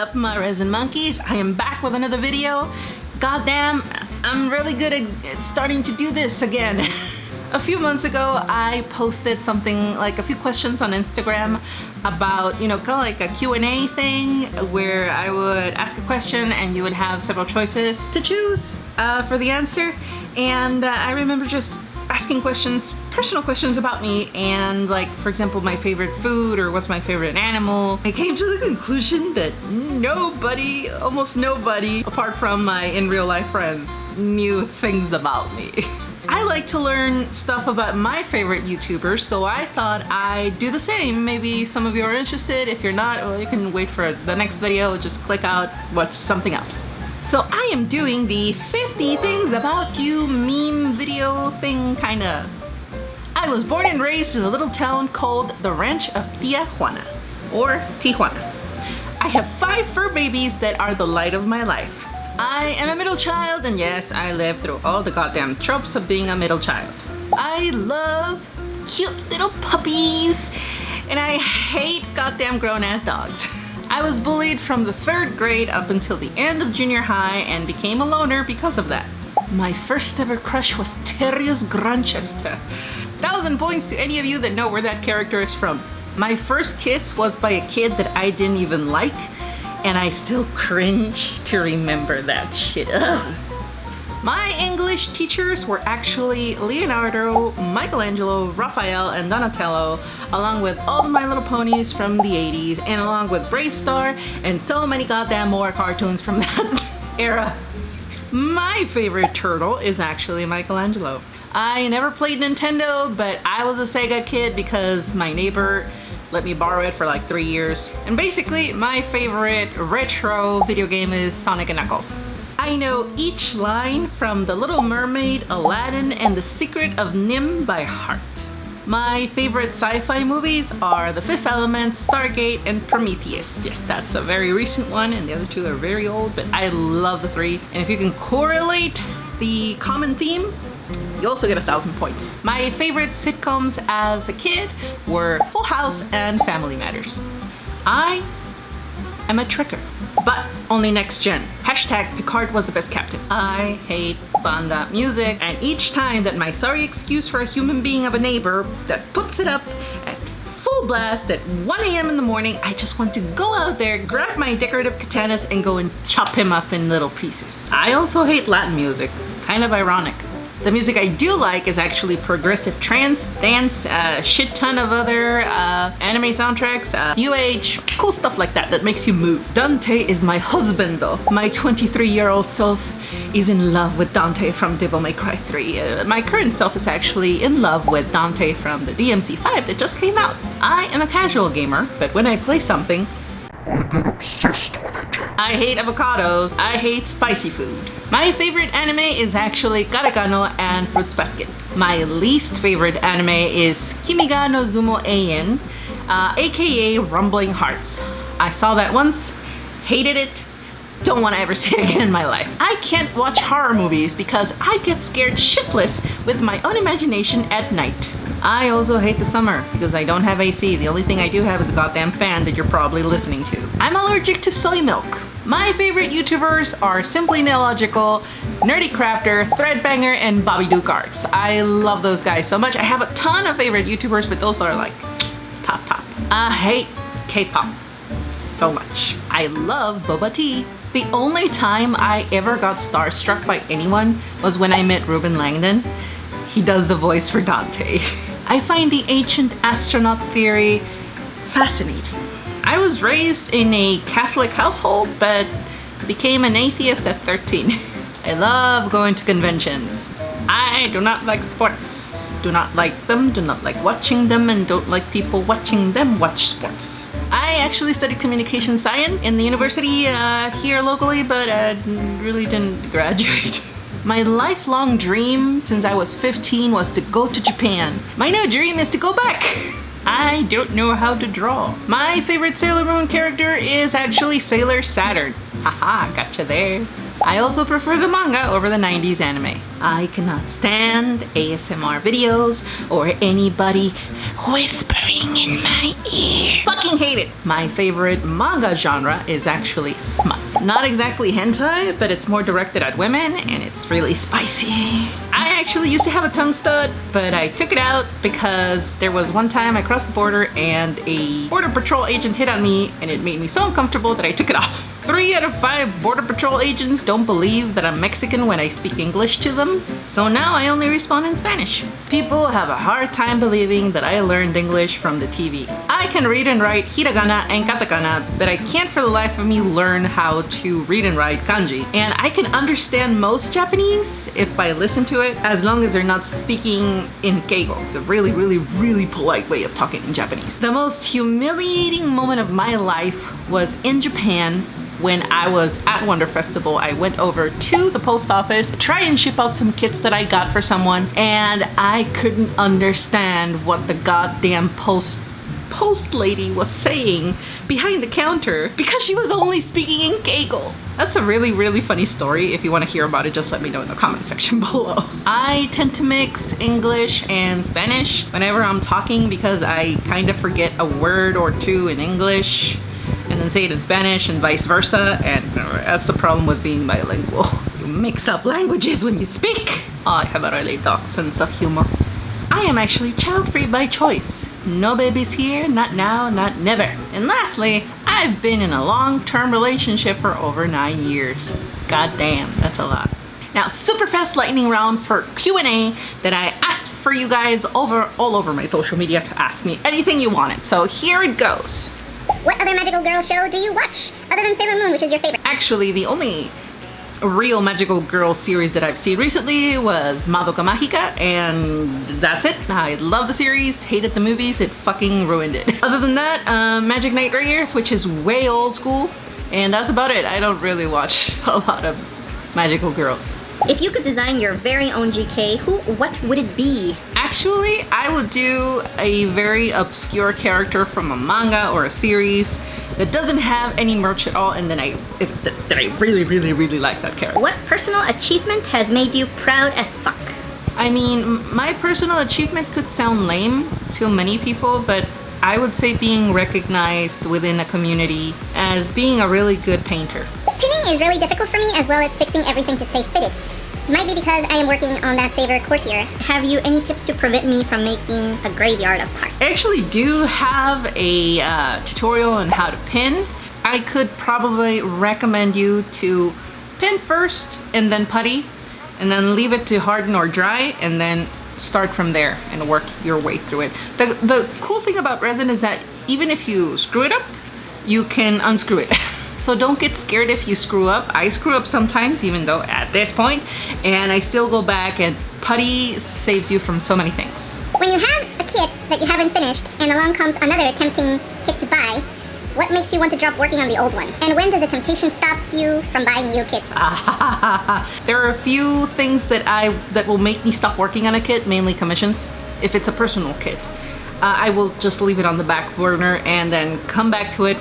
up, my resin monkeys? I am back with another video. Goddamn, I'm really good at starting to do this again. A few months ago, I posted something like a few questions on Instagram about, kind of like a Q&A thing where I would ask a question and you would have several choices to choose for the answer. And I remember just asking questions, personal questions about me, and like, for example, my favorite food or what's my favorite animal. I came to the conclusion that almost nobody, apart from my in real life friends, knew things about me. I like to learn stuff about my favorite YouTubers, so I thought I'd do the same. Maybe some of you are interested. If you're not, well, you can wait for the next video, just click out, watch something else. So I am doing the 50 things about you meme video thing, kinda. I was born and raised in a little town called the Ranch of Tia Juana, or Tijuana. I have 5 fur babies that are the light of my life. I am a middle child, and yes, I lived through all the goddamn tropes of being a middle child. I love cute little puppies, and I hate goddamn grown-ass dogs. I was bullied from the 3rd grade up until the end of junior high and became a loner because of that. My first ever crush was Terrius Grunchester. 1,000 points to any of you that know where that character is from. My first kiss was by a kid that I didn't even like, and I still cringe to remember that shit. Ugh. My English teachers were actually Leonardo, Michelangelo, Raphael, and Donatello, along with all the My Little Ponies from the 80s, and along with Brave Star, and so many goddamn more cartoons from that era. My favorite turtle is actually Michelangelo. I never played Nintendo, but I was a Sega kid because my neighbor let me borrow it for like 3 years. And basically, my favorite retro video game is Sonic & Knuckles. I know each line from The Little Mermaid, Aladdin, and The Secret of NIMH by heart. My favorite sci-fi movies are The Fifth Element, Stargate, and Prometheus. Yes, that's a very recent one, and the other 2 are very old, but I love the 3. And if you can correlate the common theme, you also get 1,000 points. My favorite sitcoms as a kid were Full House and Family Matters. I am a tricker, but only next gen. Hashtag Picard was the best captain. I hate banda music, and each time that my sorry excuse for a human being of a neighbor that puts it up at full blast at 1 a.m. in the morning, I just want to go out there, grab my decorative katanas, and go and chop him up in little pieces. I also hate Latin music, kind of ironic. The music I do like is actually progressive trance, dance, shit ton of other anime soundtracks, UH, cool stuff like that makes you move. Dante is my husband though. My 23-year-old self is in love with Dante from Devil May Cry 3. My current self is actually in love with Dante from the DMC5 that just came out. I am a casual gamer, but when I play something, I get obsessed with it. I hate avocados. I hate spicy food. My favorite anime is actually Karekano and Fruits Basket. My least favorite anime is Kimi ga no Zumo Eien, aka Rumbling Hearts. I saw that once, hated it, don't want to ever see it again in my life. I can't watch horror movies because I get scared shitless with my own imagination at night. I also hate the summer because I don't have AC. The only thing I do have is a goddamn fan that you're probably listening to. I'm allergic to soy milk. My favorite YouTubers are Simply Nailogical, Nerdy Crafter, Threadbanger, and Bobby Duke Arts. I love those guys so much. I have a ton of favorite YouTubers, but those are like top. I hate K-pop so much. I love boba tea. The only time I ever got starstruck by anyone was when I met Ruben Langdon. He does the voice for Dante. I find the ancient astronaut theory fascinating. I was raised in a Catholic household, but became an atheist at 13. I love going to conventions. I do not like sports. Do not like them, do not like watching them, and don't like people watching them watch sports. I actually studied communication science in the university here locally, but really didn't graduate. My lifelong dream since I was 15 was to go to Japan. My new dream is to go back. I don't know how to draw. My favorite Sailor Moon character is actually Sailor Saturn. Haha, gotcha there. I also prefer the manga over the 90s anime. I cannot stand ASMR videos or anybody whispering talking in my ear. Fucking hate it. My favorite manga genre is actually smut. Not exactly hentai, but it's more directed at women and it's really spicy. I actually used to have a tongue stud, but I took it out because there was one time I crossed the border and a border patrol agent hit on me and it made me so uncomfortable that I took it off. 3 out of 5 border patrol agents don't believe that I'm Mexican when I speak English to them, so now I only respond in Spanish. People have a hard time believing that I learned English from the TV. I can read and write hiragana and katakana, but I can't for the life of me learn how to read and write kanji. And I can understand most Japanese if I listen to it, as long as they're not speaking in keigo, the really polite way of talking in Japanese. The most humiliating moment of my life was in Japan. When I was at Wonder Festival, I went over to the post office to try and ship out some kits that I got for someone, and I couldn't understand what the goddamn post lady was saying behind the counter because she was only speaking in keigo. That's a really funny story. If you want to hear about it, just let me know in the comment section below. I tend to mix English and Spanish whenever I'm talking because I kind of forget a word or two in English and then say it in Spanish and vice versa, and that's the problem with being bilingual. You mix up languages when you speak. I have a really dark sense of humor. I am actually child-free by choice. No babies here, not now, not never. And lastly, I've been in a long-term relationship for over 9 years. God damn, that's a lot. Now, super fast lightning round for Q&A that I asked for you guys all over my social media to ask me anything you wanted. So here it goes. What other magical girl show do you watch other than Sailor Moon, which is your favorite? Actually, the only real magical girl series that I've seen recently was Madoka Magica, and that's it. I love the series, hated the movies, it fucking ruined it. Other than that, Magic Knight Rayearth, which is way old school, and that's about it. I don't really watch a lot of magical girls. If you could design your very own GK, what would it be? Actually, I would do a very obscure character from a manga or a series that doesn't have any merch at all, and then I really like that character. What personal achievement has made you proud as fuck? I mean, my personal achievement could sound lame to many people, but I would say being recognized within a community as being a really good painter. Pinning is really difficult for me, as well as fixing everything to stay fitted. Might be because I am working on that Saver course here. Have you any tips to prevent me from making a graveyard of parts? I actually do have a tutorial on how to pin. I could probably recommend you to pin first and then putty, and then leave it to harden or dry, and then start from there and work your way through it. The cool thing about resin is that even if you screw it up, you can unscrew it. So don't get scared if you screw up. I screw up sometimes, even though at this point, and I still go back, and putty saves you from so many things. When you have a kit that you haven't finished and along comes another tempting kit to buy, what makes you want to drop working on the old one? And when does the temptation stops you from buying new kits? There are a few things that will make me stop working on a kit, mainly commissions. If it's a personal kit, I will just leave it on the back burner and then come back to it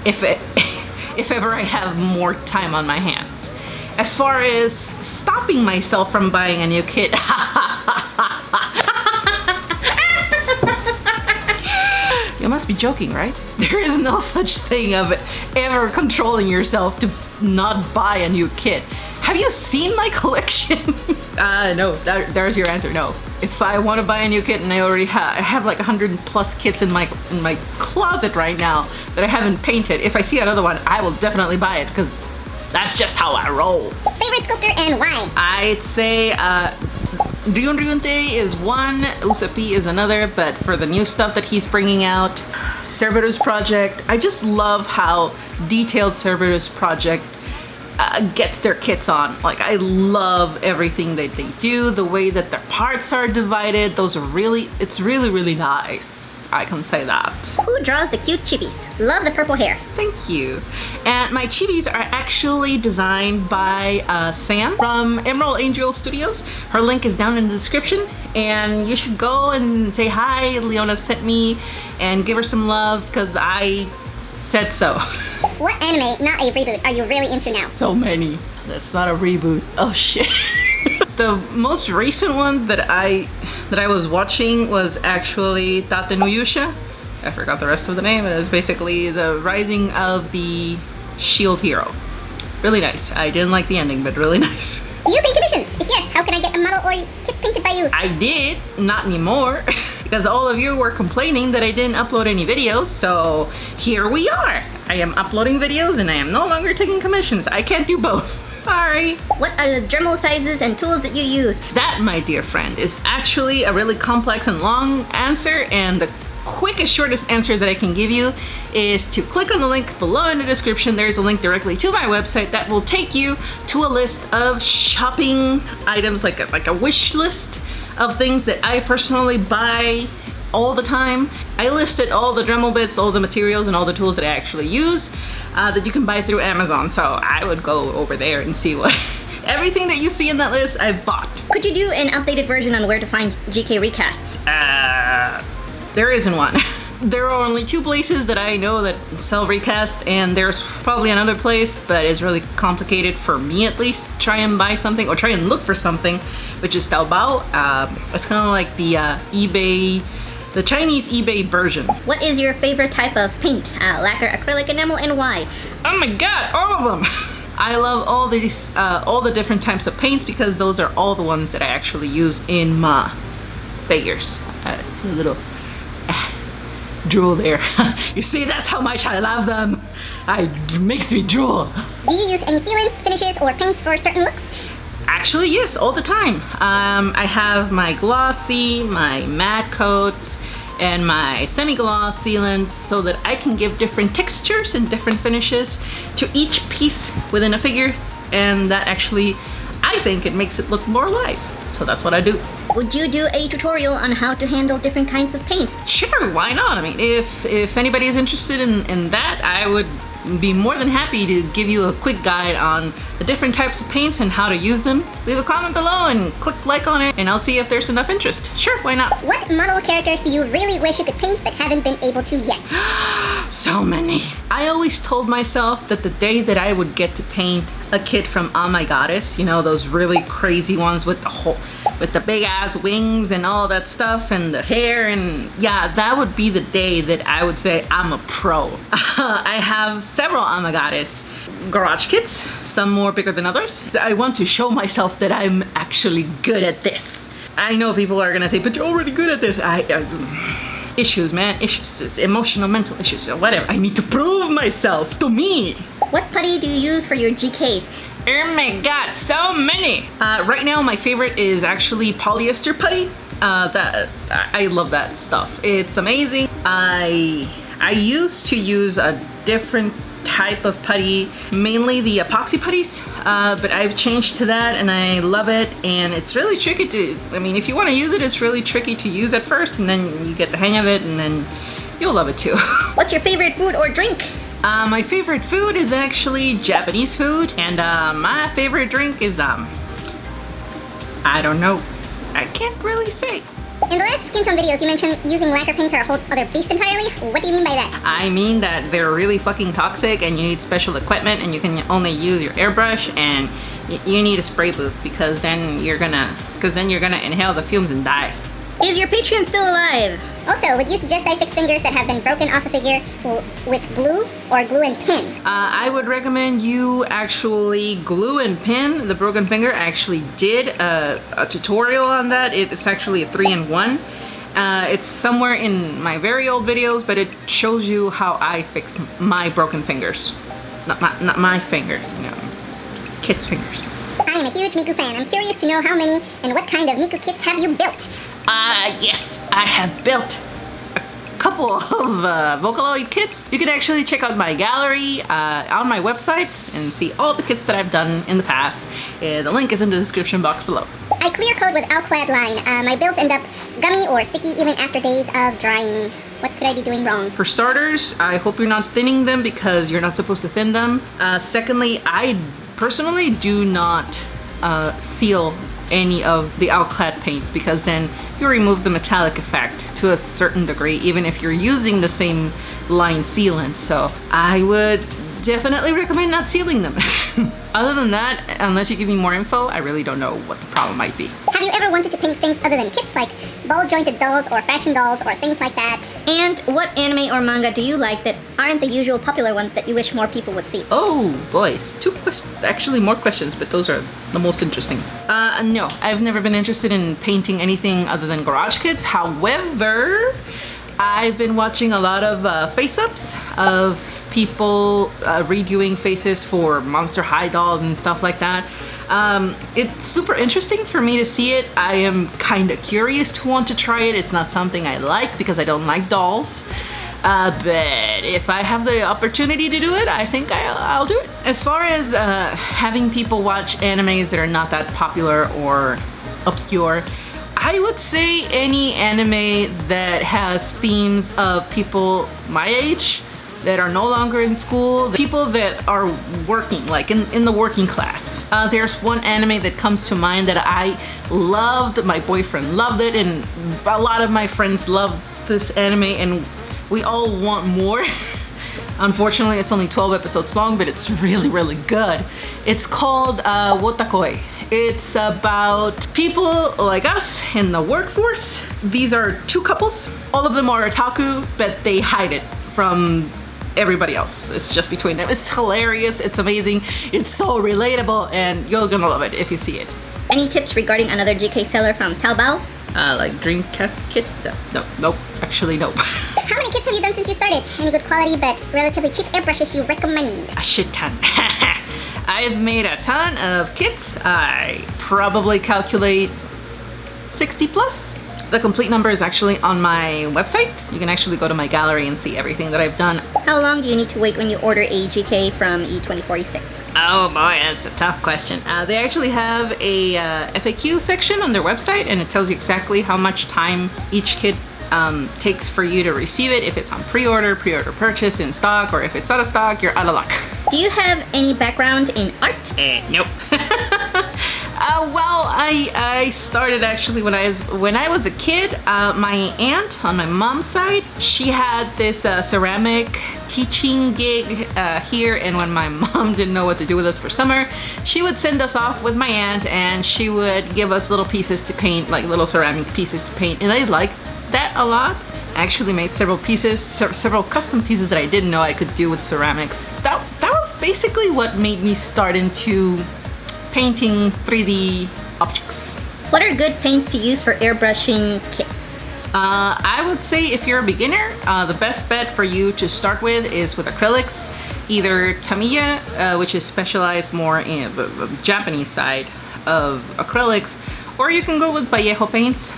if ever I have more time on my hands. As far as stopping myself from buying a new kit, you must be joking, right? There is no such thing of ever controlling yourself to not buy a new kit. Have you seen my collection? No, there's your answer, no. If I want to buy a new kit, and I already have like 100+ kits in my closet right now that I haven't painted, if I see another one, I will definitely buy it, because that's just how I roll. Favorite sculptor and why? I'd say Ryunryunte is one, Usapi is another, but for the new stuff that he's bringing out, Cerberus Project, I just love how detailed Cerberus Project gets their kits on. Like, I love everything that they do, the way that their parts are divided. It's really nice. I can say that. Who draws the cute chibis? Love the purple hair. Thank you. And my chibis are actually designed by Sam from Emerald Angel Studios. Her link is down in the description, and you should go and say hi, Leona sent me, and give her some love, because I said so. What anime, not a reboot, are you really into now? So many. That's not a reboot. Oh shit. The most recent one that I was watching was actually Tate no Yusha. I forgot the rest of the name. It is basically the Rising of the Shield Hero. Really nice. I didn't like the ending, but really nice. Do you paint commissions? If yes, how can I get a model or kit painted by you? I did, not anymore, because all of you were complaining that I didn't upload any videos, so here we are. I am uploading videos and I am no longer taking commissions. I can't do both. Sorry. What are the Dremel sizes and tools that you use? That, my dear friend, is actually a really complex and long answer, and the quickest, shortest answer that I can give you is to click on the link below in the description. There's a link directly to my website that will take you to a list of shopping items, like a wish list of things that I personally buy all the time. I listed all the Dremel bits, all the materials, and all the tools that I actually use that you can buy through Amazon. So I would go over there and see what everything that you see in that list I've bought. Could you do an updated version on where to find GK recasts? There isn't one. There are only 2 places that I know that sell recast, and there's probably another place, but it's really complicated for me at least to try and buy something or try and look for something, which is Taobao. It's kind of like the eBay, the Chinese eBay version. What is your favorite type of paint? Lacquer, acrylic, enamel, and why? Oh my god, all of them! I love all these, all the different types of paints because those are all the ones that I actually use in my figures. A little drool there. You see, that's how much I love them. It makes me drool. Do you use any sealants, finishes, or paints for certain looks? Actually, yes, all the time. I have my glossy, my matte coats, and my semi-gloss sealants so that I can give different textures and different finishes to each piece within a figure, and that actually, I think it makes it look more alive. So that's what I do. Would you do a tutorial on how to handle different kinds of paints? Sure, why not? I mean, if anybody is interested in that, I would be more than happy to give you a quick guide on the different types of paints and how to use them. Leave a comment below and click like on it, and I'll see if there's enough interest. Sure, why not? What model characters do you really wish you could paint but haven't been able to yet? So many. I always told myself that the day that I would get to paint a kid from Oh My Goddess, you know, those really crazy ones with the big ass wings and all that stuff and the hair, and yeah, that would be the day that I would say I'm a pro. I have several Oh My Goddess garage kits, some more bigger than others. I want to show myself that I'm actually good at this. I know people are gonna say, but you're already good at this. Issues, man, issues, just emotional, mental issues, or whatever. I need to prove myself to me. What putty do you use for your GKs? Oh my god, so many! Right now my favorite is actually polyester putty. I love that stuff. It's amazing. I used to use a different type of putty, mainly the epoxy putties, but I've changed to that and I love it, and it's really tricky to, I mean, if you want to use it, it's really tricky to use at first, and then you get the hang of it, and then you'll love it too. What's your favorite food or drink? My favorite food is actually Japanese food, and my favorite drink is, I don't know. I can't really say. In the last skin tone videos, you mentioned using lacquer paints are a whole other beast entirely. What do you mean by that? I mean that they're really fucking toxic and you need special equipment, and you can only use your airbrush, and you need a spray booth because then you're gonna inhale the fumes and die. Is your Patreon still alive? Also, would you suggest I fix fingers that have been broken off a figure with glue or glue and pin? I would recommend you actually glue and pin the broken finger. I actually did a tutorial on that. It's actually a 3-in-1. It's somewhere in my very old videos, but it shows you how I fix my broken fingers. Not my fingers, you know, kids' fingers. I am a huge Miku fan. I'm curious to know how many and what kind of Miku kits have you built? Yes, I have built a couple of Vocaloid kits. You can actually check out my gallery on my website and see all the kits that I've done in the past. The link is in the description box below. I clear code with Alclad line. My builds end up gummy or sticky even after days of drying. What could I be doing wrong? For starters, I hope you're not thinning them because you're not supposed to thin them. Secondly, I personally do not seal any of the Alclad paints because then you remove the metallic effect to a certain degree, even if you're using the same line sealant. So I would definitely recommend not sealing them. Other than that, unless you give me more info, I really don't know what the problem might be. Have you ever wanted to paint things other than kits, like ball-jointed dolls or fashion dolls or things like that? And what anime or manga do you like that aren't the usual popular ones that you wish more people would see? Oh, boys. 2 questions. Actually, more questions, but those are the most interesting. No, I've never been interested in painting anything other than garage kits. However, I've been watching a lot of face-ups of people redoing faces for Monster High dolls and stuff like that. It's super interesting for me to see it. I am kind of curious to want to try it. It's not something I like because I don't like dolls. But if I have the opportunity to do it, I think I'll do it. As far as having people watch animes that are not that popular or obscure, I would say any anime that has themes of people my age that are no longer in school, the people that are working, like in the working class. There's one anime that comes to mind that I loved, my boyfriend loved it, and a lot of my friends love this anime, and we all want more. Unfortunately, it's only 12 episodes long, but it's really, really good. It's called Wotakoi. It's about people like us in the workforce. These are 2 couples. All of them are otaku, but they hide it from everybody else. It's just between them. It's hilarious, it's amazing, it's so relatable, and you're gonna love it if you see it. Any tips regarding another GK seller from Taobao? Like Dreamcast kit? Nope, actually no. How many kits have you done since you started? Any good quality but relatively cheap airbrushes you recommend? A shit ton. I've made a ton of kits. I probably calculate 60 plus. The complete number is actually on my website. You can actually go to my gallery and see everything that I've done. How long do you need to wait when you order a GK from E2046? Oh boy, that's a tough question. They actually have a FAQ section on their website, and it tells you exactly how much time each kit takes for you to receive it. If it's on pre-order purchase, in stock, or if it's out of stock, you're out of luck. Do you have any background in art? Nope. Well, I started actually when I was a kid. My aunt on my mom's side, she had this ceramic teaching gig here, and when my mom didn't know what to do with us for summer, she would send us off with my aunt, and she would give us little pieces to paint, like little ceramic pieces to paint, and I liked that a lot. I actually made several custom pieces that I didn't know I could do with ceramics. That was basically what made me start into painting 3D objects. What are good paints to use for airbrushing kits? I would say if you're a beginner, the best bet for you to start with is with acrylics. Either Tamiya, which is specialized more in the Japanese side of acrylics, or you can go with Vallejo paints.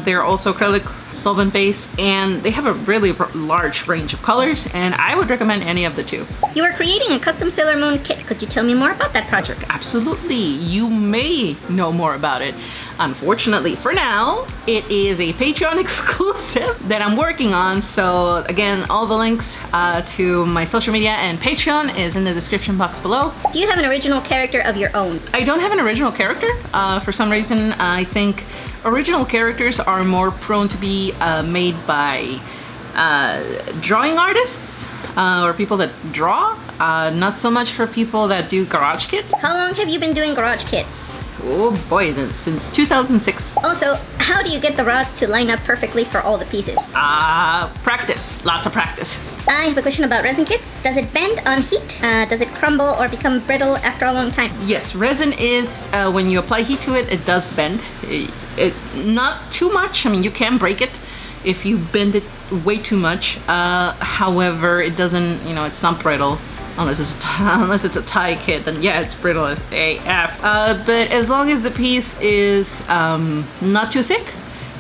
They're also acrylic solvent based, and they have a really large range of colors, and I would recommend any of the 2. You are creating a custom Sailor Moon kit. Could you tell me more about that project? Absolutely, you may know more about it. Unfortunately, for now, it is a Patreon exclusive that I'm working on. So again, all the links to my social media and Patreon is in the description box below. Do you have an original character of your own? I don't have an original character. For some reason, I think original characters are more prone to be made by drawing artists or people that draw, not so much for people that do garage kits. How long have you been doing garage kits? Oh boy, since 2006. Also, how do you get the rods to line up perfectly for all the pieces? Practice. Lots of practice. I have a question about resin kits. Does it bend on heat? Does it crumble or become brittle after a long time? Yes, resin is, when you apply heat to it, it does bend. Not too much. I mean, you can break it if you bend it way too much. However, it doesn't, it's not brittle. Unless it's a tie kit, then yeah, it's brittle as AF. But as long as the piece is not too thick,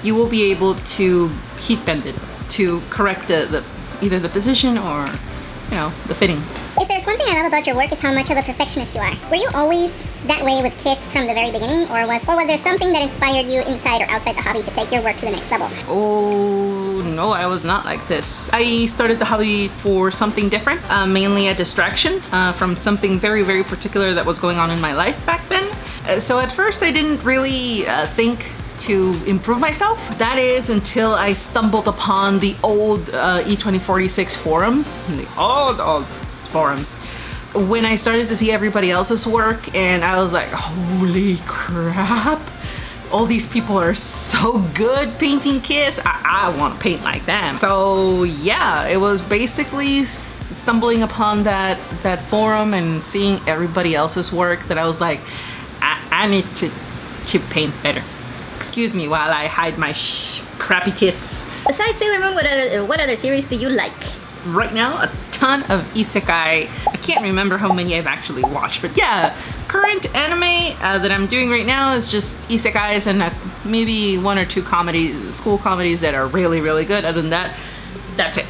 you will be able to heat bend it to correct either the position or the fitting. If there's one thing I love about your work is how much of a perfectionist you are. Were you always that way with kits from the very beginning, or was there something that inspired you inside or outside the hobby to take your work to the next level? Oh no, I was not like this. I started the hobby for something different, mainly a distraction from something very, very particular that was going on in my life back then. So at first I didn't really think to improve myself. That is until I stumbled upon the old E2046 forums, the old forums. when I started to see everybody else's work, and I was like, holy crap, all these people are so good painting kits. I want to paint like them. So yeah, it was basically stumbling upon that forum and seeing everybody else's work that I was like, I need to paint better. Excuse me while I hide my crappy kits. Besides Sailor Moon, what other series do you like? Right now, a ton of isekai. I can't remember how many I've actually watched, but yeah, current anime that I'm doing right now is just isekais and maybe 1 or 2 school comedies that are really, really good. Other than that, that's it.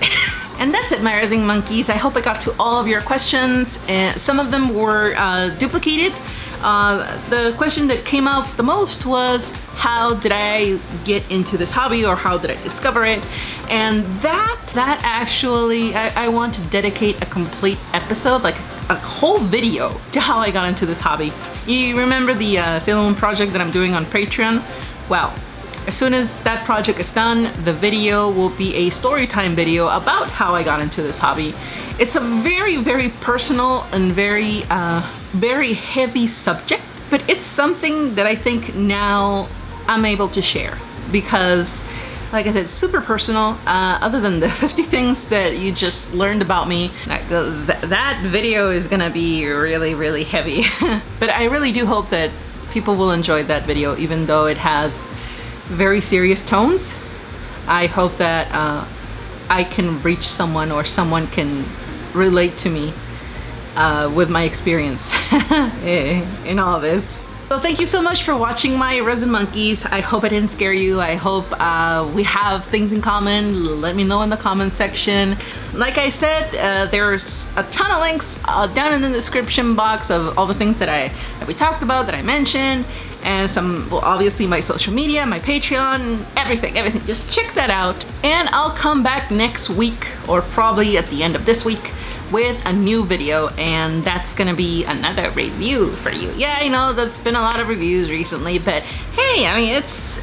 And that's it, my Resin monkeys. I hope I got to all of your questions, and some of them were duplicated. The question that came out the most was, how did I get into this hobby, or how did I discover it? And that actually, I want to dedicate a complete episode, like a whole video, to how I got into this hobby. You remember the Sailor Moon project that I'm doing on Patreon? Well, as soon as that project is done, the video will be a story time video about how I got into this hobby. It's a very, very personal and very heavy subject, but it's something that I think now I'm able to share because, like I said, it's super personal. Other than the 50 things that you just learned about me, that video is gonna be really, really heavy. But I really do hope that people will enjoy that video, even though it has very serious tones. I hope that I can reach someone, or someone can relate to me with my experience in all this. So thank you so much for watching my Resin monkeys. I hope I didn't scare you. I hope we have things in common. Let me know in the comment section. Like I said, there's a ton of links down in the description box of all the things that we talked about, that I mentioned, and some, well, obviously my social media, my Patreon, everything. Just check that out. And I'll come back next week, or probably at the end of this week, with a new video, and that's gonna be another review for you. Yeah, I know that's been a lot of reviews recently, but hey, I mean, it's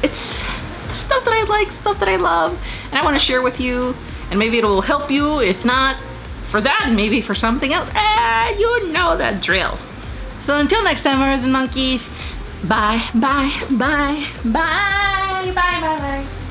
stuff that I like, stuff that I love, and I want to share with you, and maybe it will help you. If not for that, maybe for something else. You know that drill. So until next time, my Resin monkeys, bye, bye, bye, bye, bye, bye, bye.